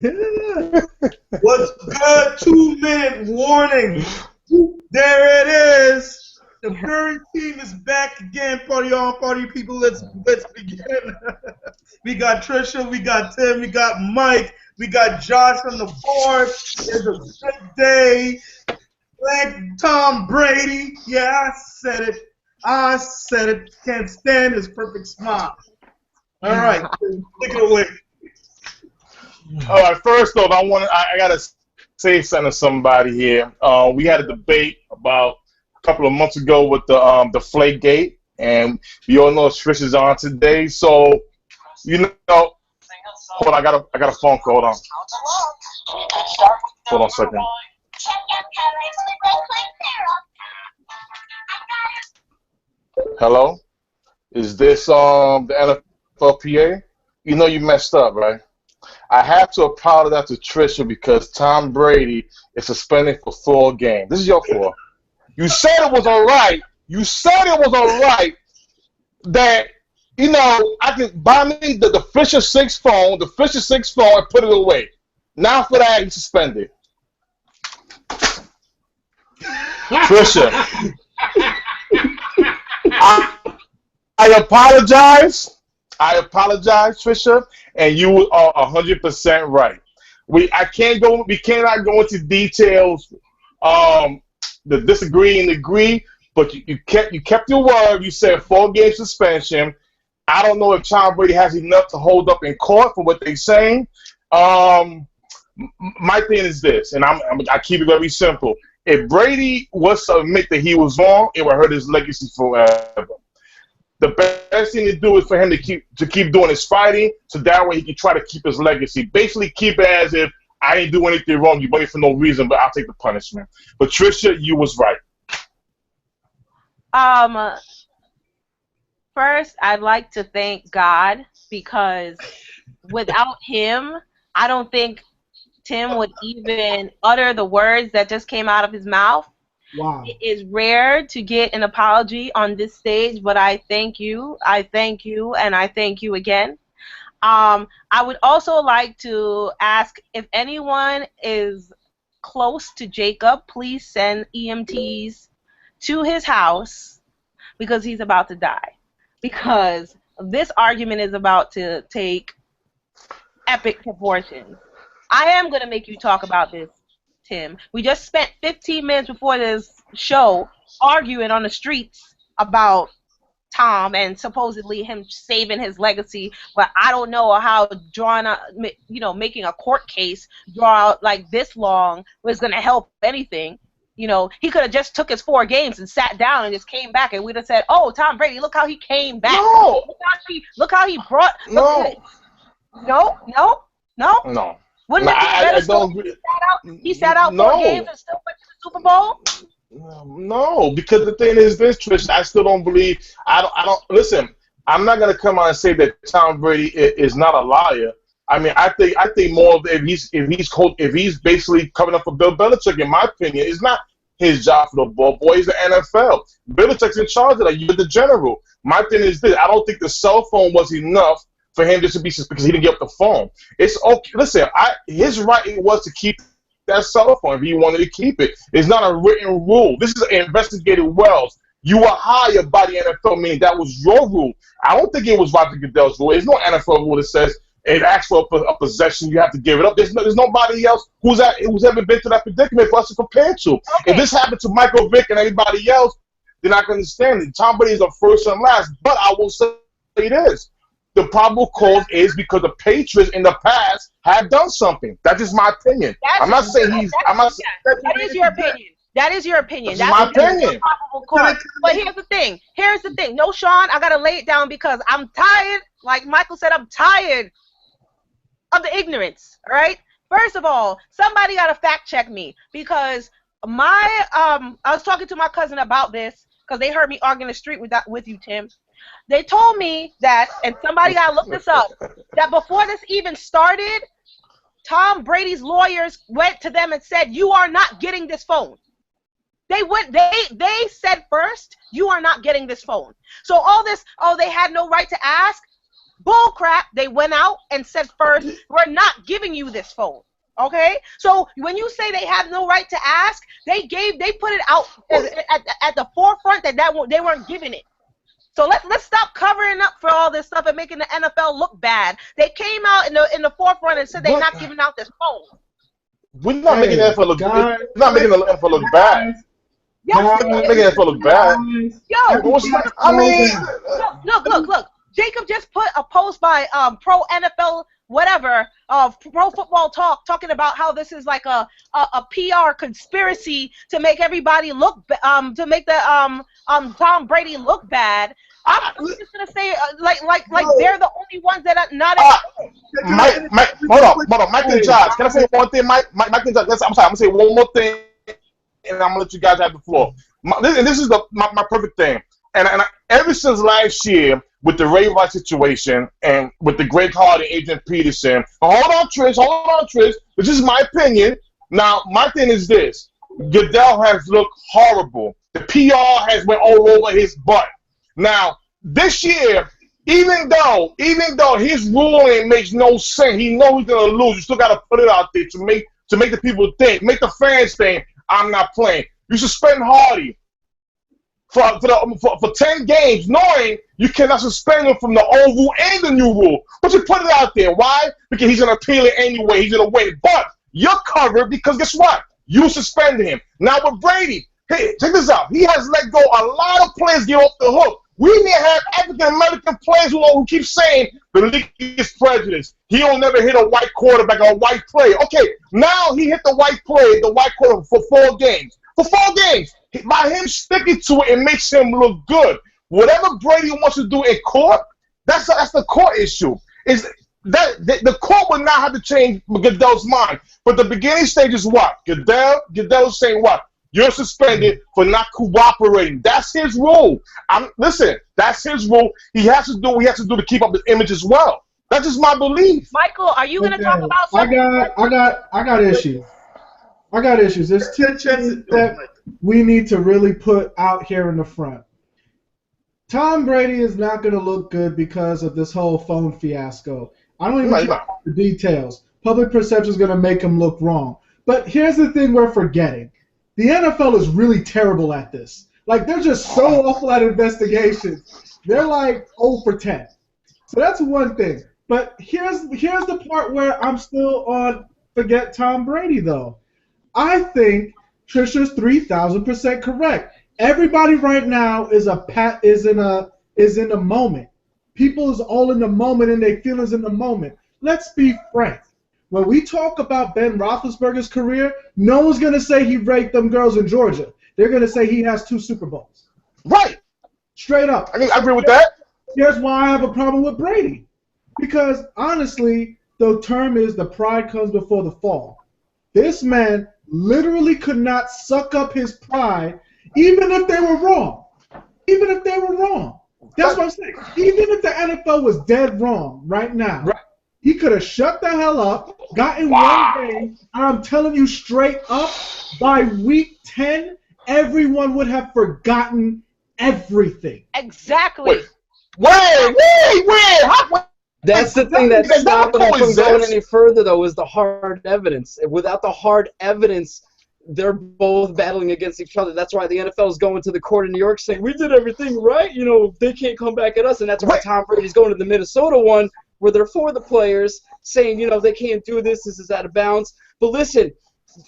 What's good? 2-minute warning. There it is. The Fury team is back again. Party on, party people. Let's begin. We got Trisha, we got Tim, we got Mike, we got Josh on the board. It's a good day. Thank Tom Brady. Yeah, I said it. I said it. Can't stand his perfect smile. All right, take it away. All right, first off, I gotta say something to somebody here. We had a debate about a couple of months ago with the Flake Gate, and we all know Trish is on today. So, hold on, I got a phone call. Hold on. Hold on a second. Hello, is this the NFLPA? You know you messed up, right? I have to apologize to Trisha because Tom Brady is suspended for 4 games. This is your fault. You said it was all right. You said it was all right that, I can buy me the Fisher 6 phone, and put it away. Now for that, he's suspended. Trisha, I apologize. I apologize, Trisha, and you are 100% right. We cannot go into details, the disagree and agree, but you kept your word. You said 4 game suspension. I don't know if Tom Brady has enough to hold up in court for what they're saying. My thing is this, and I keep it very simple. If Brady was to admit that he was wrong, it would hurt his legacy forever. The best thing to do is for him to keep doing his fighting, so that way he can try to keep his legacy. Basically, keep it as if I didn't do anything wrong. You bought it for no reason, but I'll take the punishment. But Trisha, you was right. First, I'd like to thank God because without him, I don't think Tim would even utter the words that just came out of his mouth. Wow. It is rare to get an apology on this stage, but I thank you, and I thank you again. I would also like to ask if anyone is close to Jacob, please send EMTs to his house because he's about to die. Because this argument is about to take epic proportions. I am going to make you talk about this, Tim. We just spent 15 minutes before this show arguing on the streets about Tom and supposedly him saving his legacy, but I don't know how making a court case draw out like this long was going to help anything. He could have just took his 4 games and sat down and just came back, and we'd have said, "Oh, Tom Brady, look how he came back. No. Look how he brought." No. Wouldn't it be better he sat out 4 games and still went to the Super Bowl? No, because the thing is this, Trish. I still don't believe. I don't listen. I'm not gonna come out and say that Tom Brady is not a liar. I mean, I think more of if he's basically coming up for Bill Belichick. In my opinion, it's not his job for the ball boy. He's the NFL. Belichick's in charge of that. You're the general. My thing is this. I don't think the cell phone was enough for him just to be because he didn't get up the phone. It's okay. Listen, his right was to keep that cell phone if he wanted to keep it. It's not a written rule. This is an investigated wells. You were hired by the NFL, meaning that was your rule. I don't think it was Roger Goodell's rule. There's no NFL rule that says it asks for a possession, you have to give it up. There's nobody else who's ever been to that predicament for us to compare to. Okay. If this happened to Michael Vick and anybody else, they're not going to understand it. Tom Brady is a first and last. But I will say this. The probable cause is because the Patriots in the past have done something. That's just my opinion. I'm not saying that is your opinion. That is your opinion. That's my opinion. But here's the thing. No, Sean, I got to lay it down because I'm tired. Like Michael said, I'm tired of the ignorance. All right? First of all, somebody got to fact check me because I was talking to my cousin about this because they heard me arguing the street with you, Tim. They told me that, and somebody got to look this up, that before this even started, Tom Brady's lawyers went to them and said, "You are not getting this phone." They said first, "You are not getting this phone." So all this, they had no right to ask. Bull crap. They went out and said first, we're not giving you this phone. Okay, so when you say they have no right to ask, they put it out at the forefront that they weren't giving it. So let's stop covering up for all this stuff and making the NFL look bad. They came out in the forefront and said they're not giving out this phone. We're not making the NFL look bad. We're not making the NFL look bad. Yes, We're not making the NFL look bad. Look. Jacob just put a post by Pro NFL whatever, Pro Football Talk, talking about how this is like a PR conspiracy to make everybody look to make the Tom Brady look bad. I'm just gonna say like they're the only ones that are not. Mike, hold on, Mike and Josh. Can I say one thing, Mike and Josh? I'm sorry, I'm gonna say one more thing, and I'm gonna let you guys have the floor. This is my perfect thing. And ever since last year, with the Ray Rice situation and with the Greg Hardy, Adrian Peterson, hold on, Trish. This is my opinion. Now, my thing is this: Goodell has looked horrible. The PR has went all over his butt. Now, this year, even though his ruling makes no sense, he knows he's gonna lose. You still gotta put it out there to make the people think, make the fans think I'm not playing. You suspend Hardy for 10 games, knowing you cannot suspend him from the old rule and the new rule. But you put it out there. Why? Because he's gonna appeal it anyway. He's gonna wait. But you're covered because guess what? You suspended him. Now with Brady, hey, check this out. He has let go a lot of players get off the hook. We need to have African-American players who keep saying the league is prejudiced. He'll never hit a white quarterback or a white player. Okay, now he hit the white quarterback for 4 games. For 4 games. By him sticking to it, it makes him look good. Whatever Brady wants to do in court, that's the court issue. Is that the court would not have to change Goodell's mind. But the beginning stage is what? Goodell is saying what? You're suspended for not cooperating. That's his rule. Listen, that's his rule. He has to do what he has to do to keep up his image as well. That's just my belief. Michael, are you going to talk about something? I got issues. There's 2 things that we need to really put out here in the front. Tom Brady is not going to look good because of this whole phone fiasco. I don't even know the details. Public perception is going to make him look wrong. But here's the thing we're forgetting. The NFL is really terrible at this. Like, they're just so awful at investigations. They're like 0 for 10. So that's one thing. But here's the part where I'm still on forget Tom Brady, though. I think Trisha's 3,000% correct. Everybody right now is in a moment. People is all in the moment and their feelings in the moment. Let's be frank. When we talk about Ben Roethlisberger's career, no one's gonna say he raped them girls in Georgia. They're gonna say he has 2 Super Bowls. Right. Straight up. I agree with that. Here's why I have a problem with Brady. Because honestly, the term is the pride comes before the fall. This man literally could not suck up his pride, even if they were wrong. That's what I'm saying. Even if the NFL was dead wrong right now, he could have shut the hell up, gotten one game. I'm telling you straight up, by week 10, everyone would have forgotten everything. Exactly. Wait. That's the thing that's stopping them from going any further, though, is the hard evidence. Without the hard evidence, they're both battling against each other. That's why the NFL is going to the court in New York saying, we did everything right. You know, they can't come back at us. And that's why Tom Brady's going to the Minnesota one, where they're for the players, saying, you know, they can't do this. This is out of bounds. But listen,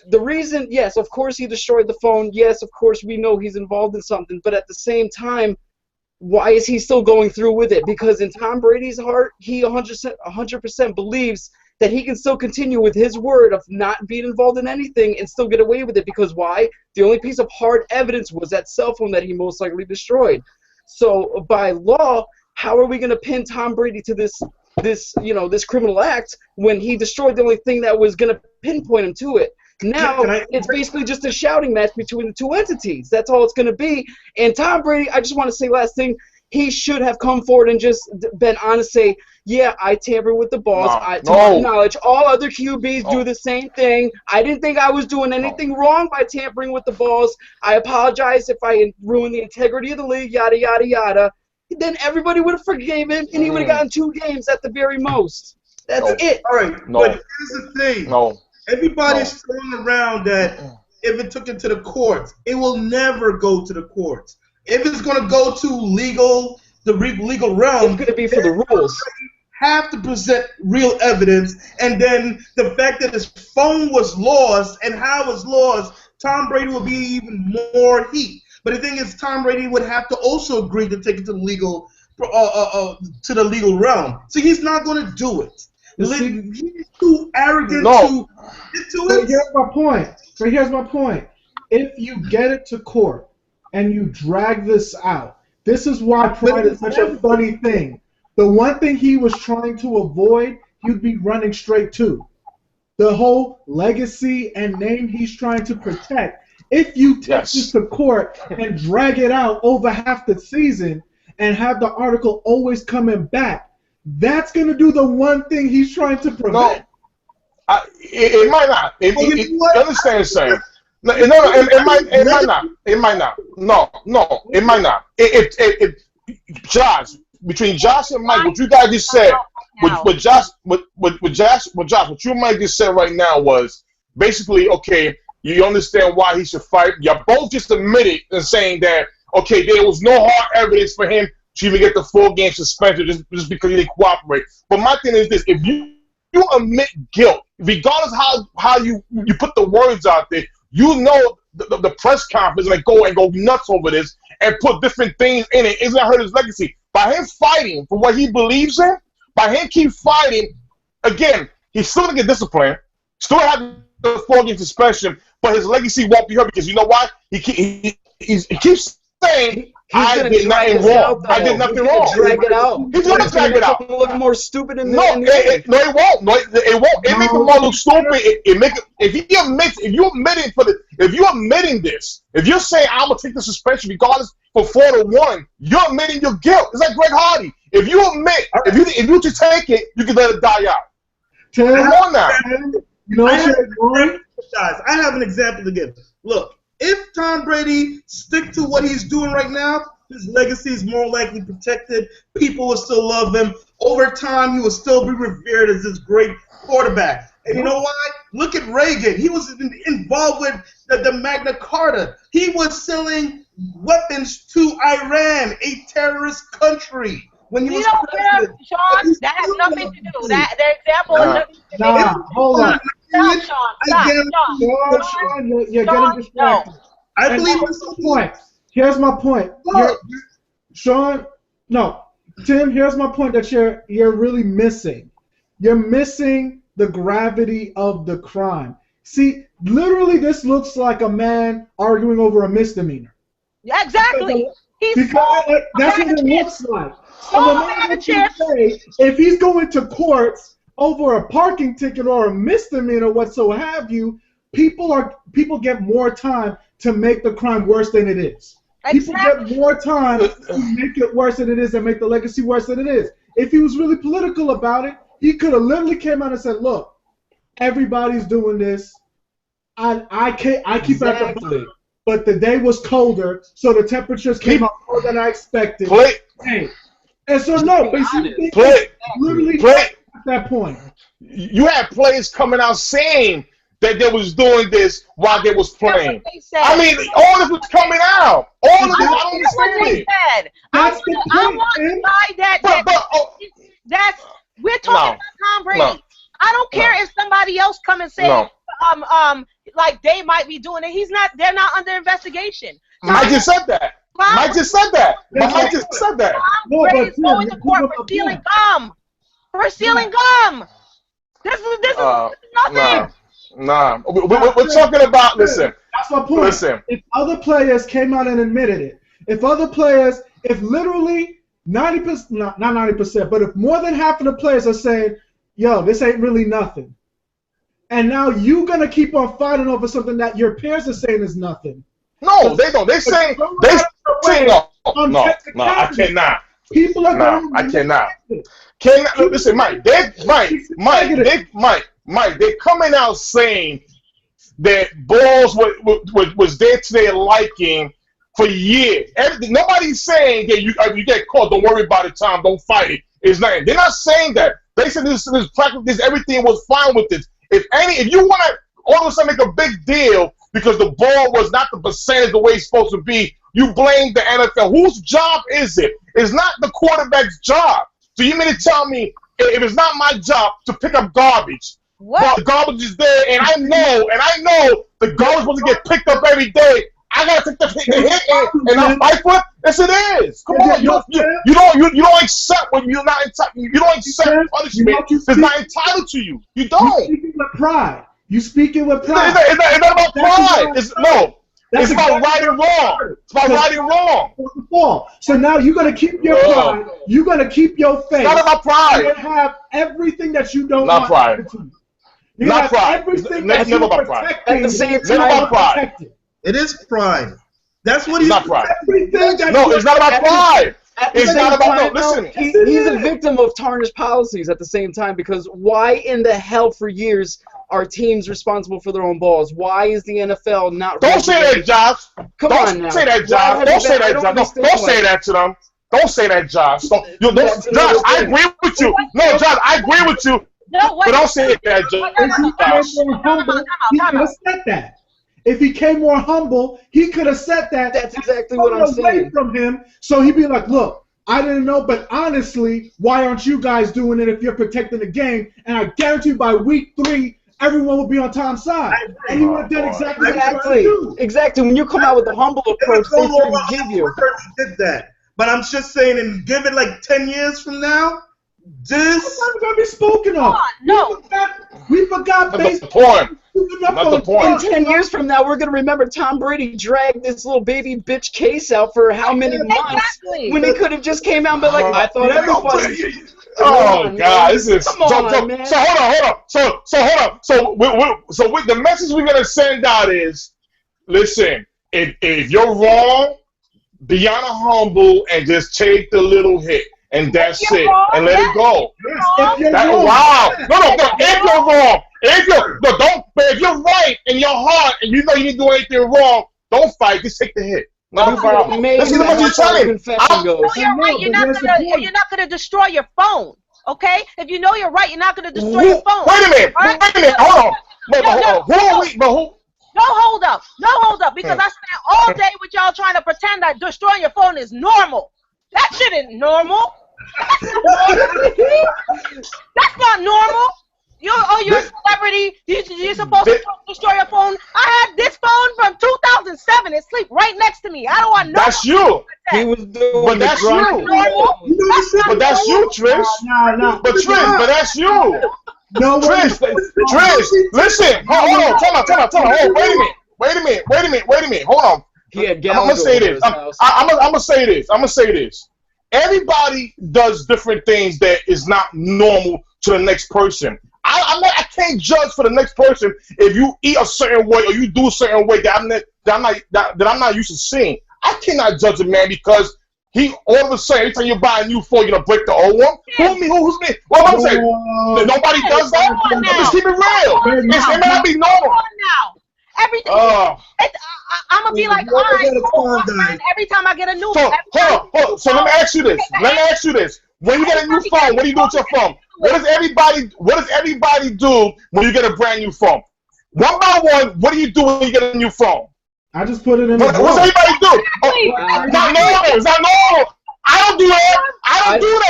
the reason, yes, of course he destroyed the phone. Yes, of course we know he's involved in something. But at the same time, why is he still going through with it? Because in Tom Brady's heart, he 100% believes that he can still continue with his word of not being involved in anything and still get away with it. Because why? The only piece of hard evidence was that cell phone that he most likely destroyed. So by law, how are we going to pin Tom Brady to this criminal act when he destroyed the only thing that was going to pinpoint him to it? Now, it's basically just a shouting match between the 2 entities. That's all it's going to be. And Tom Brady, I just want to say last thing, he should have come forward and just been honest, say, yeah, I tampered with the balls. To my knowledge, all other QBs do the same thing. I didn't think I was doing anything wrong by tampering with the balls. I apologize if I ruined the integrity of the league, yada, yada, yada. then everybody would have forgave him, and he would have gotten 2 games at the very most. That's it. All right, but here's the thing. Everybody's throwing around that if it took it to the courts, it will never go to the courts. If it's going to go to legal realm, it's going to be for the rules. Have to present real evidence, and then the fact that his phone was lost and how it was lost, Tom Brady would be even more heat. But the thing is, Tom Brady would have to also agree to take it to the legal realm. So he's not going to do it. He's too arrogant to get to it. But here's my point. If you get it to court and you drag this out, this is why pride is such a funny thing. The one thing he was trying to avoid, he'd be running straight to. The whole legacy and name he's trying to protect. If you take this to court and drag it out over half the season and have the article always coming back, that's going to do the one thing he's trying to prevent. No, it might not. You understand what I'm saying? No, it might not. It might not. No, it might not. Josh, between Josh and Mike, what you guys just said, what Josh, what you and Mike just said right now was basically, okay, you understand why he should fight. You both just admitted and saying that, okay, there was no hard evidence for him to even get the 4-game suspension just because he didn't cooperate. But my thing is this: if you admit guilt, regardless how you put the words out there, you know the press conference and go nuts over this and put different things in it. Isn't that hurt his legacy? By him fighting for what he believes in, by him keep fighting, again, he's still gonna get disciplined, still have the 4-game suspension, but his legacy won't be hurt because you know why? He keeps saying, I did nothing wrong. I did nothing wrong. Drag it out. He's gonna drag it out. Look more stupid in the it won't. No, it won't. It makes him more look stupid. If you're admitting this, if you're saying I'm gonna take the suspension regardless for 4-1, you're admitting your guilt. It's like Greg Hardy. If you admit, if you just take it, you can let it die out. Come on now. You know I have an example to give. Look, if Tom Brady stick to what he's doing right now, his legacy is more likely protected. People will still love him. Over time, he will still be revered as this great quarterback. And you know why? Look at Reagan. He was involved with the Magna Carta. He was selling weapons to Iran, a terrorist country. When he was president. Sean, that has nothing to do. That their example is nothing to do. Hold on. Stop, Sean. Sean, you're getting distracted. No. I believe that's the point. Here's my point. Sean, no. Tim, here's my point that you're really missing. You're missing the gravity of the crime. See, literally this looks like a man arguing over a misdemeanor. Yeah, exactly. That's what it looks like. So if he's going to courts over a parking ticket or a misdemeanor, whatsoever have you, people get more time to make the crime worse than it is. Exactly. People get more time to make it worse than it is and make the legacy worse than it is. If he was really political about it, he could have literally came out and said, "Look, everybody's doing this. I keep it at the bottom, but the day was colder, so the temperatures came up more than I expected." Hey. And so literally at that point. You had players coming out saying that they was doing this while they was playing. I mean, all this was coming out. All of this, I don't understand it. I want to buy that. We're talking about Tom Brady. No. I don't care if somebody else come and say, like they might be doing it. They're not under investigation. I just said that. Mike just said that. Mike just said that. Brady's going to court for stealing gum. For stealing gum. This is nothing. Nah. We're talking about. Listen. That's my point. Listen. If other players came out and admitted it, if literally 90%, not 90%, but if more than half of the players are saying, "Yo, this ain't really nothing," and now you're gonna keep on fighting over something that your peers are saying is nothing. No, they don't. They say no. I cannot. People are going. I cannot. Listen, Mike. They're coming out saying that balls was there to their liking for years. Nobody's saying that you get caught, don't worry about it, Tom, don't fight it. It's nothing. They're not saying that. They said this practice, everything was fine with this. If you want to all of a sudden make a big deal because the ball was not the percentage the way it's supposed to be, you blame the NFL. Whose job is it? It's not the quarterback's job. So you mean to tell me if it's not my job to pick up garbage, but the garbage is there, and I know the garbage is supposed to get picked up every day. I gotta take the hit and not fight for it. Yes, it is. Come on, you don't accept when you're not entitled. You don't accept punishment that's not entitled to you. You don't. You speaking with pride. You speaking with pride. It's not about pride. It's about right and wrong. It's about right and wrong. So now you're gonna keep your pride. You're gonna keep your faith. It's not about pride. You're gonna have everything that you don't want. Pride. You not pride. Everything that never about pride. At the same time, never about pride. It is pride. That's what he's not pride. No, it's not about pride. It's not about listen. He's a victim of tarnished policies at the same time, because why in the hell for years are teams responsible for their own balls? Why is the NFL not? Don't say that, Josh. Don't say that, Josh. Don't say that, Josh. Don't say that to them. Don't say that, Josh. Josh, I agree with you. No, Josh, I agree with you. No, but don't say that, Josh. He could have said that. If he came more humble, he could have said that. That's exactly what I'm saying. From him, so he'd be like, "Look, I didn't know, but honestly, why aren't you guys doing it if you're protecting the game?" And I guarantee you, by week 3, everyone will be on Tom's side, and he would have done exactly what Exactly. When you come out with the humble approach, they shouldn't give you. Did that, but I'm just saying, and give it like 10 years from now, this is gonna be spoken of. No, we forgot baseball. Not the point. In 10 years from now, we're going to remember Tom Brady dragged this little baby bitch case out for how many months when he could have just came out and been like, I thought everybody. Oh, God, this is. Come on, man. So hold on. So the message we're going to send out is, listen, if you're wrong, be humble and just take the little hit. And that's it. And let it go. Wow. No. If you're wrong. If you're right in your heart and you know you didn't do anything wrong, don't fight. Just take the hit. No problem. Let's see what you're telling. You're right. You're not gonna destroy your phone. Okay? If you know you're right, you're not gonna destroy your phone. Wait a minute. Hold on. Who are we? But who? No hold up. Because I spent all day with y'all trying to pretend that destroying your phone is normal. That shit isn't normal. That's not normal. You're a celebrity. You're supposed to destroy your phone. I had this phone from 2007. It sleep right next to me. I don't want no. That's you. He was doing but that's you. But that's you, Trish. No. But Trish, but that's you. No, Trish, listen. Hold on. Tell me. Wait a minute. Hold on. I'm gonna say this. I'm gonna say this. Everybody does different things that is not normal to the next person. I can't judge for the next person if you eat a certain way or you do a certain way that I'm not used to seeing. I cannot judge a man because he all of a sudden every time you buy a new phone, you're gonna break the old one. Who's me? What I'm saying? Nobody does that. Just keep it real. It may not be normal. Everything. I'm gonna be like, all right, every time I get a new phone. Hold on. So let me ask you this. When you get a new phone, what do you do with your phone? What does everybody do when you get a brand new phone? One by one, what do you do when you get a new phone? I just put it in. What does everybody do? It's not normal. I don't do that.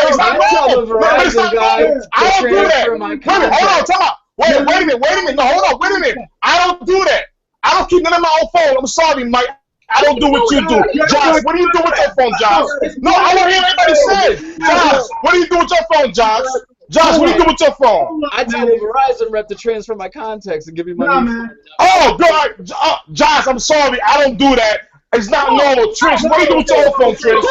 It's not normal. I don't do that. Hold on. Tell me. Wait a minute. No, hold on. Wait a minute. I don't do that. I don't keep none of my own phone. I'm sorry, Mike. I don't do what you do. Josh, what do you do with your phone, Josh? No, I want to hear everybody say. Josh, what do you do with your phone, Josh? Josh, what do you do with your phone? I tell the Verizon rep to transfer my contacts and give me my new phone. Oh, God. Josh, I'm sorry. I don't do that. It's not normal. Trish, what do you do with your phone, Trish?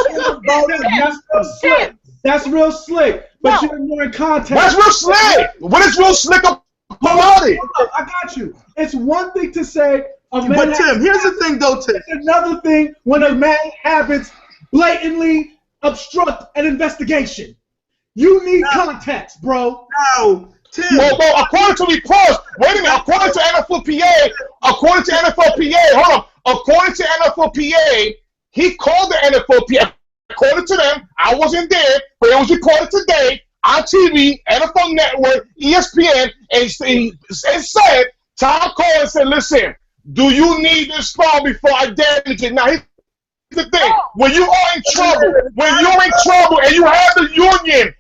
That's real slick. But you're more in context. That's real slick. What is real slick about it? I got you. It's one thing to say a man. But Tim, here's the thing, though, Tim. It's another thing when a man habits blatantly obstruct an investigation. You need context, bro. No, Tim. Well, according to reports, wait a minute. According to NFLPA, hold on. According to NFLPA, He called the NFL. According to them, I wasn't there, but it was recorded today on TV, NFL Network, ESPN, and it said, Tom called and said, listen, do you need this phone before I damage it? Now, here's the thing. When you are in trouble, and you have the union,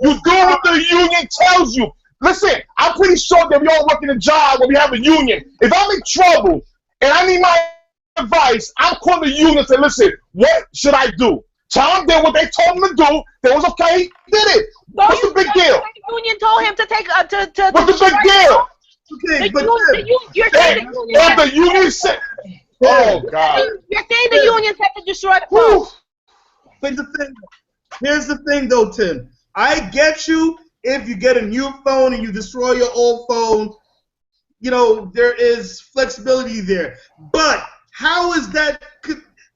you do what the union tells you. Listen, I'm pretty sure that we all work in a job where we have a union. If I'm in trouble and I need my advice, I'm calling the union and say, listen, what should I do? Tom did what they told him to do. That was okay. He did it. What's the big deal? The union told him to take What's the big deal? Okay, but you're saying the union. If the union said, oh God, you're saying the union said to destroy the phone. But here's the thing, though, Tim. I get you. If you get a new phone and you destroy your old phone, there is flexibility there. But how is that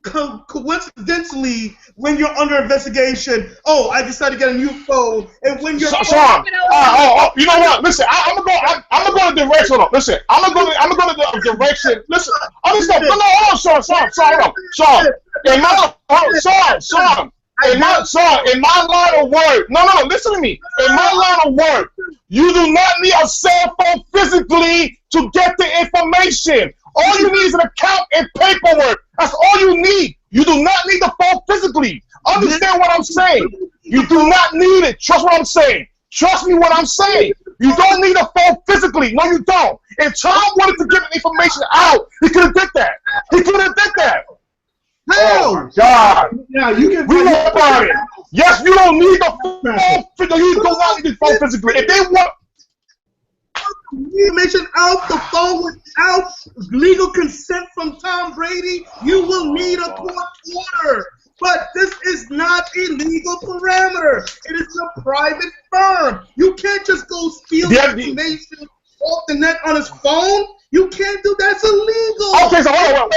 coincidentally when you're under investigation? Oh, I decided to get a new phone, and when you're you know what? Listen, I'm gonna go in the direction. Listen, I'm gonna go in the direction. Listen, understand? No, hold on, Sean. In my line of work, no, listen to me. In my line of work, you do not need a cell phone physically to get the information. All you need is an account and paperwork. That's all you need. You do not need the phone physically. Understand what I'm saying? You do not need it. Trust what I'm saying. Trust me what I'm saying. You don't need a phone physically. No, you don't. If Tom wanted to get the information out, he could have did that. How? Oh my God! Yeah, you can. We know about it. Yes, you don't need the phone. You do not need the phone physically. If they want information out the phone without legal consent from Tom Brady, you will need a court order. But this is not a legal parameter. It is a private firm. You can't just go steal information off the net on his phone. You can't do that's illegal. Okay, so hold on.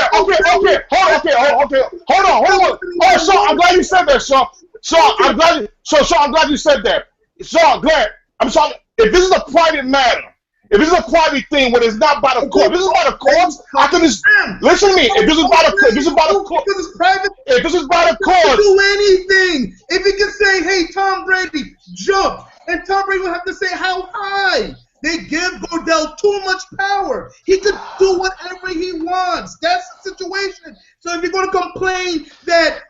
Oh, Sean, I'm glad you said that, Sean. I'm glad you said that. Sean, glad. I'm sorry. If this is a private matter, if this is a private thing where it's not by the court, if this is by the courts, I can just listen to me. If this is by the court, because it's private. If this is by the court, do anything. If he can say, "Hey, Tom Brady, jump," and Tom Brady will have to say how high. They give Goodell too much power. He could do whatever he wants. That's the situation. So if you're going to complain that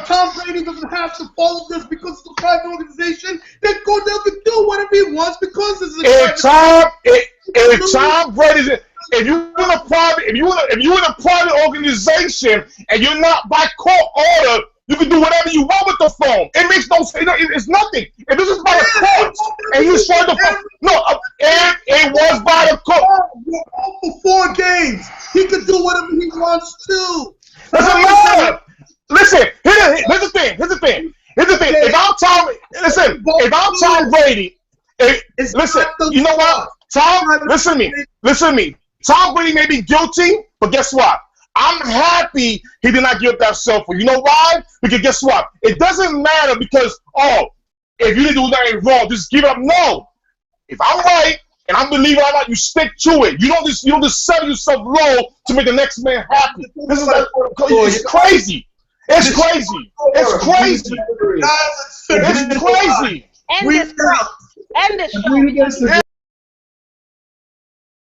Tom Brady doesn't have to follow this because it's a private organization, then Goodell can do whatever he wants because this is a if Tom Brady, if you're in a private organization and you're not by court order, you can do whatever you want with the phone. It makes no sense. It's nothing. If this is by the courts and you showed the phone, it was by the court. For 4 games, he could do whatever he wants to. Doesn't matter. Listen, here's the thing. If I'm Tom Brady, listen, you know what? Listen to me. Tom Brady may be guilty, but guess what? I'm happy he did not give up that cell phone. You know why? Because guess what? It doesn't matter because, if you didn't do nothing wrong, just give it up. No. If I'm right and I believe I'm right, you stick to it. You don't just sell yourself low to make the next man happy. This is it's crazy. It's crazy. End this.